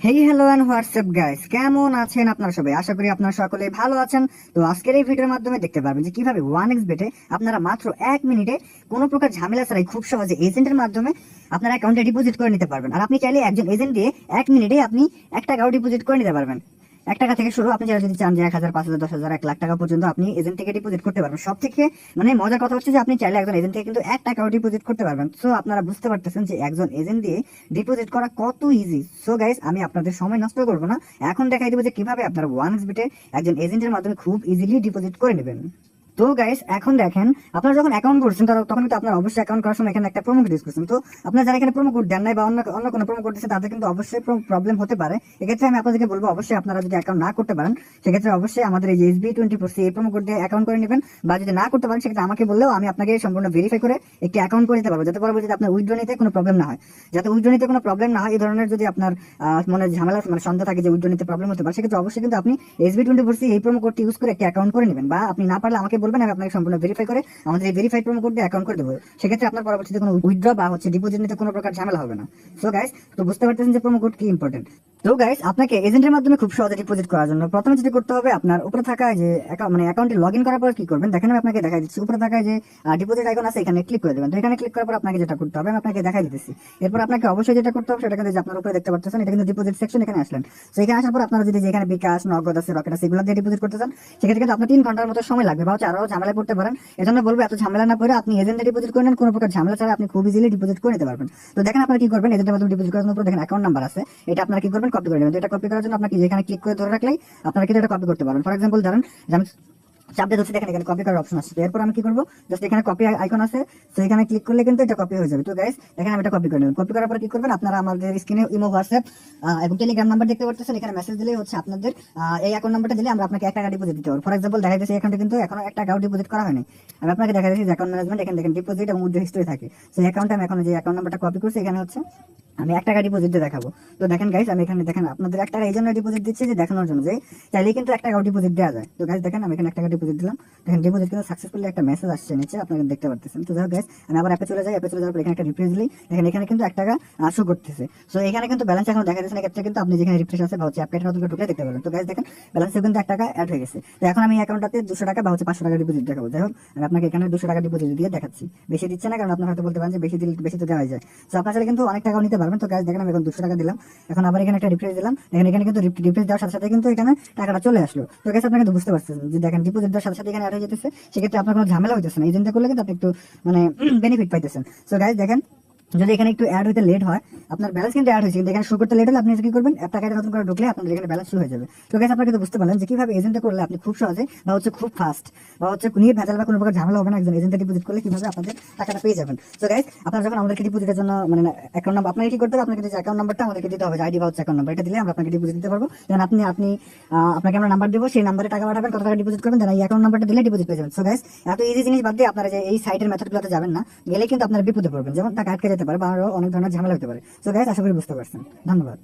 Hey hello and WhatsApp guys, কেমন আছেন আপনারা সবাই? আশা করি আপনারা সকলেই ভালো আছেন। তো আজকের এই ভিডিওর মাধ্যমে দেখতে পারবেন যে কিভাবে 1xBet-এ আপনারা মাত্র 1 মিনিটে কোনো প্রকার ঝামেলা ছাড়াই খুব সহজে এজেন্টের মাধ্যমে আপনার অ্যাকাউন্টে ডিপোজিট করে নিতে পারবেন। আর আপনি চাইলে একজন এজেন্ট দিয়ে 1 মিনিটে আপনি 1 টাকাও ডিপোজিট করে নিতে পারবেন। 1 টাকা থেকে শুরু, আপনি যারা যদি চান যে 1,000, 5,000, 10,000, 1 লাখ টাকা পর্যন্ত আপনি এজেন্ট থেকে ডিপোজিট করতে পারবেন। সব থেকে মজার কথা হচ্ছে যে আপনি চাইলে একজন এজেন্ট থেকে কিন্তু 1 টাকাও ডিপোজিট করতে পারবেন। সো আপনারা বুঝতে পারতেছেন যে একজন এজেন্ট দিয়ে ডিপোজিট করা কত ইজি। সো গাইস, আমি আপনাদের সময় নষ্ট করবো না, এখন দেখাই দেবো যে কিভাবে আপনারা 1xBet-এ একজন এজেন্টের মাধ্যমে খুব ইজিলি ডিপোজিট করে নেবেন। তো গাইস, এখন দেখেন, আপনারা যখন অ্যাকাউন্ট করছেন তখন কিন্তু আপনারা অবশ্যই অ্যাকাউন্ট করার সময় এখানে একটা প্রোমো কোড ইউজ করছেন। তো আপনারা যারা এখানে প্রোমো কোড দেন নাই বা অন্য অন্য কোনো প্রোমো কোড দিচ্ছেন, তাদের কিন্তু অবশ্যই প্রবলেম হতে পারে। এক্ষেত্রে আমি আপনাদেরকে বলবো, অবশ্যই আপনারা যদি অ্যাকাউন্ট না করতে পারেন সেক্ষেত্রে অবশ্যই আমাদের এই যে SB24C এই প্রোমো কোড দিয়ে অ্যাকাউন্ট করে নেবেন। বা যদি না করতে পারেন সেক্ষেত্রে আমাকে বললেও আমি আপনাকে সম্পূর্ণ ভেরিফাই করে একটি অ্যাকাউন্ট করে দিতে পারবো, যাতে পরবর্তীতে আপনার উইথড্র নিতে কোনো প্রবলেম না হয়। যাতে উইথড্র নিতে কোনো প্রবলেম না হয়, এই ধরনের যদি আপনার মনে ঝামেলা সন্দেহ থাকে যে উইথড্র নিতে প্রবলেম হতে পারে, সেক্ষেত্রে অবশ্যই কিন্তু আপনি SB24C এই প্রোমো কোডটি ইউজ করে একটি অ্যাকাউন্ট করে নেবেন। বা আপনি না পারলে আমাকে বলবেন, আমি আপনাকে সম্পূর্ণ ভেরিফাই করে আমাদের এই ভেরিফাইড প্রোমো কোড দিয়ে অ্যাকাউন্ট করে দেবো। সেক্ষেত্রে আপনার পরবর্তীতে কোনো উইথড্র বা ডিপোজিট নিতে কোনো প্রকার ঝামেলা হবে না। সো গাইস, তো বুঝতে পারতেছেন যে প্রোমো কোড কি ইম্পর্টেন্ট। তো গাইস, আপনাকে এজেন্টের মাধ্যমে খুব সহজে ডিপোজিট করার জন্য প্রথমে যেটা করতে হবে, আপনার উপরে থাকা যে অ্যাকাউন্টে লগ ইন করার পর কি করবেন দেখেন, আমি আপনাকে দেখাই দিচ্ছি। উপরে থাকা যে ডিপোজিট আইকন আছে, এখানে ক্লিক করে দেবেন। তো এখানে ক্লিক করার পর আপনাকে যেটা করতে হবে আমি আপনাকে দেখাই দিতেছি। এরপর আপনাকে অবশ্যই যেটা করতে হবে সেটা কিন্তু আপনার উপরে দেখতে পাচ্ছেন, এটা কিন্তু ডিপোজিট সেকশন। এখানে আসলেন, তো এখানে আসার পর আপনারা যদি যেখানে বিকাশ, নগদ আছে, রকেট আছে, এগুলো দিয়ে ডিপোজিট করতে চান, সেক্ষেত্রে কিন্তু আপনার 3 ঘন্টার মতো সময় লাগবে বা আরো ঝামেলায় পড়তে পারেন। এজন্য বলবো, এত ঝামেলা না পড়ে আপনি এজেন্টে ডিপোজিট করে নেন, কোনো প্রকার ঝামেলা ছাড়া আপনি খুব ইজিলি ডিপোজিট করে নিতে পারবেন। তো দেখেন আপনারা কি করবেন, এজেন্টের মাধ্যমে ডিপোজিট করার জন্য দেখেন অ্যাকাউন্ট নাম্বার আছে, এটা আপনারা কি করবেন, কপি করে নেবেন। তো এটা কপি করার জন্য আপনাকে যেখানে ক্লিক করে ধরে রাখলেই আপনারা কিন্তু এটা কপি করতে পারবেন। ফর এক্সাম্পল ধরেন যে আমি চাপ দিয়ে ধরছি, দেখেন এখানে কপি করার অপশন আসছে। এরপর আমি কি করবো, জাস্ট এখানে কপি আইকন আছে, তো এখানে ক্লিক করলে কিন্তু এটা কপি হয়ে যাবে। তো গাইস দেখেন, আমি এটা কপি করে নেবেন। কপি করার পর কি করবেন, আপনারা আমাদের স্ক্রিনে ইমো, হোয়াটসঅ্যাপ এবং টেলিগ্রাম নাম্বার দেখতে পাচ্ছেন। এখানে মেসেজ দিলেই হচ্ছে আপনাদের এই অ্যাকাউন্ট নাম্বারটা দিলে আমরা আপনাকে 1 টাকা ডিপোজিট দিতে পারবো। ফর এক্সাম্পল দেখা যাচ্ছে এখানে কিন্তু এখনো 1 টাকাও ডিপোজিট করা হয়নি। আমি আপনাকে দেখা যাচ্ছে যে অ্যাকাউন্ট ম্যানেজমেন্ট, এখানে দেখেন ডিপোজিট এবং উইথড্র হিস্ট্রি থাকে। সেই অ্যাকাউন্টে আমি এখন যে অ্যাকাউন্ট নাম্বারটা কপি করছি, এখানে হচ্ছে আমি 1 টাকা ডিপোজিট দিয়ে দেখাবো। তো দেখেন গাইস, আমি এখানে দেখেন আপনাদের 1 টাকা এই জন্য ডিপোজিট দিচ্ছি যে দেখানোর জন্য যে চাইলেই কিন্তু 1 টাকাও ডিপোজিট দেওয়া যায়। তো গাইস দেখেন, আমি এখানে 1 টাকা ডিপোজিট দিলাম। দেখেন ডিপোজিট কিন্তু সাকসেসফুলি একটা মেসেজ আসছে নিচে, আপনারা দেখতে পাচ্ছেন। তো যাই হোক গাইস, আমি আবার অ্যাপে চলে যাই। অ্যাপে চলে যাওয়ার পর এখানে একটা রিফ্রেশ দিলেই দেখেন এখানে কিন্তু 1 টাকা শো করতেছে। সো এখানে কিন্তু ব্যালেন্স এখন দেখা যাচ্ছে না, ক্ষেত্রে কিন্তু আপনি যেখানে রিফ্রেশ আছে বা হচ্ছে অ্যাপটা নতুন করে ঢুকলে দেখতে পাবেন। তো গাইস দেখেন, ব্যালেন্সে কিন্তু 1 টাকা অ্যাড হয়ে গেছে। তো এখন আমি অ্যাকাউন্টটাতে 200 টাকা বা হচ্ছে 500 টাকা ডিপোজিট দেখাবো। যাই হোক, আমি আপনাকে এখানে 200 টাকা ডিপোজিট দিয়ে দেখাচ্ছি। বেশি দিচ্ছে না, কারণ আপনারা হয়তো বলতে পারেন যে বেশি দিলে বেশি তো দেওয়া যায়। তো আপনারা চাইলে কিন্তু অনেক টাকাও নিতে পারবেন। তো গাইস দেখেন, আমি এখন 200 টাকা দিলাম। এখন আবার এখানে একটা রিফ্রেশ দিলাম। দেখেন এখানে কিন্তু রিফ্রেশ দেওয়ার সাথে সাথে কিন্তু এখানে টাকাটা চলে আসলো। তো গাইস আপনারা কিন্তু বুঝতে পারছেন যে দেখেন ডিপোজিট দেওয়ার সাথে সাথে এখানে অ্যাড হয়ে যেতেছে। সেক্ষেত্রে আপনার কোনো ঝামেলা হইতেছে না, এজেন্টে করলে কিন্তু আপনি একটু বেনিফিট পাইতেছেন। সো গাইস দেখেন, যদি এখানে একটু অ্যাড হইতে লেট হয়, আপনার ব্যালেন্স কিন্তু অ্যাড হয়েছে কিন্তু এখানে শো করতে লেট হলে আপনি কি করবেন, টাকাটা নতুন করে ঢুকলে আপনাদের এখানে ব্যালেন্স শুরু হয়ে যাবে। তো গাইস আপনারা কিন্তু বুঝতে পারলেন যে কিভাবে এজেন্টে করলে আপনি খুব সহজে বা হচ্ছে খুব ফাস্ট বা হচ্ছে নিয়ে ভেজাল বা কোনো প্রকার ঝামেলা হবে না, একজন এজেন্টে ডিপোজিট করলে কিভাবে আপনাদের টাকাটা পেয়ে যাবেন। তো গাইস, আপনারা যখন আমাদেরকে ডিপোজিটের জন্য অ্যাকাউন্ট নাম্বার আপনাকে কি করতে হবে, আপনাকে যে অ্যাকাউন্ট নাম্বারটা আমাদেরকে দিতে হবে, আইডি বা হচ্ছে অ্যাকাউন্ট নাম্বার, এটা দিলে আমরা আপনাকে ডিপোজিট দিতে পারবো। যেন আপনাকে আমরা নাম্বার দেবো, সেই নাম্বারে টাকা পাঠাবেন, কত টাকা ডিপোজিট করবেন, যেন এই অ্যাকাউন্ট নাম্বারটা দিলে ডিপোজিট পেয়ে যাবেন। সো গাইস, এত ইজি জিনিস বাদ দিয়ে আপনারা যে এই সাইটের মেথডগুলোতে যাবেন না, গেলে কিন্তু আপনারা বিপদে পড়বেন, যেমন টাকা আটকে যেতে পারে বা আরো অনেক ধরনের ঝামেলা হতে পারে। সো গাইস, আশা করি বুঝতে পারছেন। ধন্যবাদ।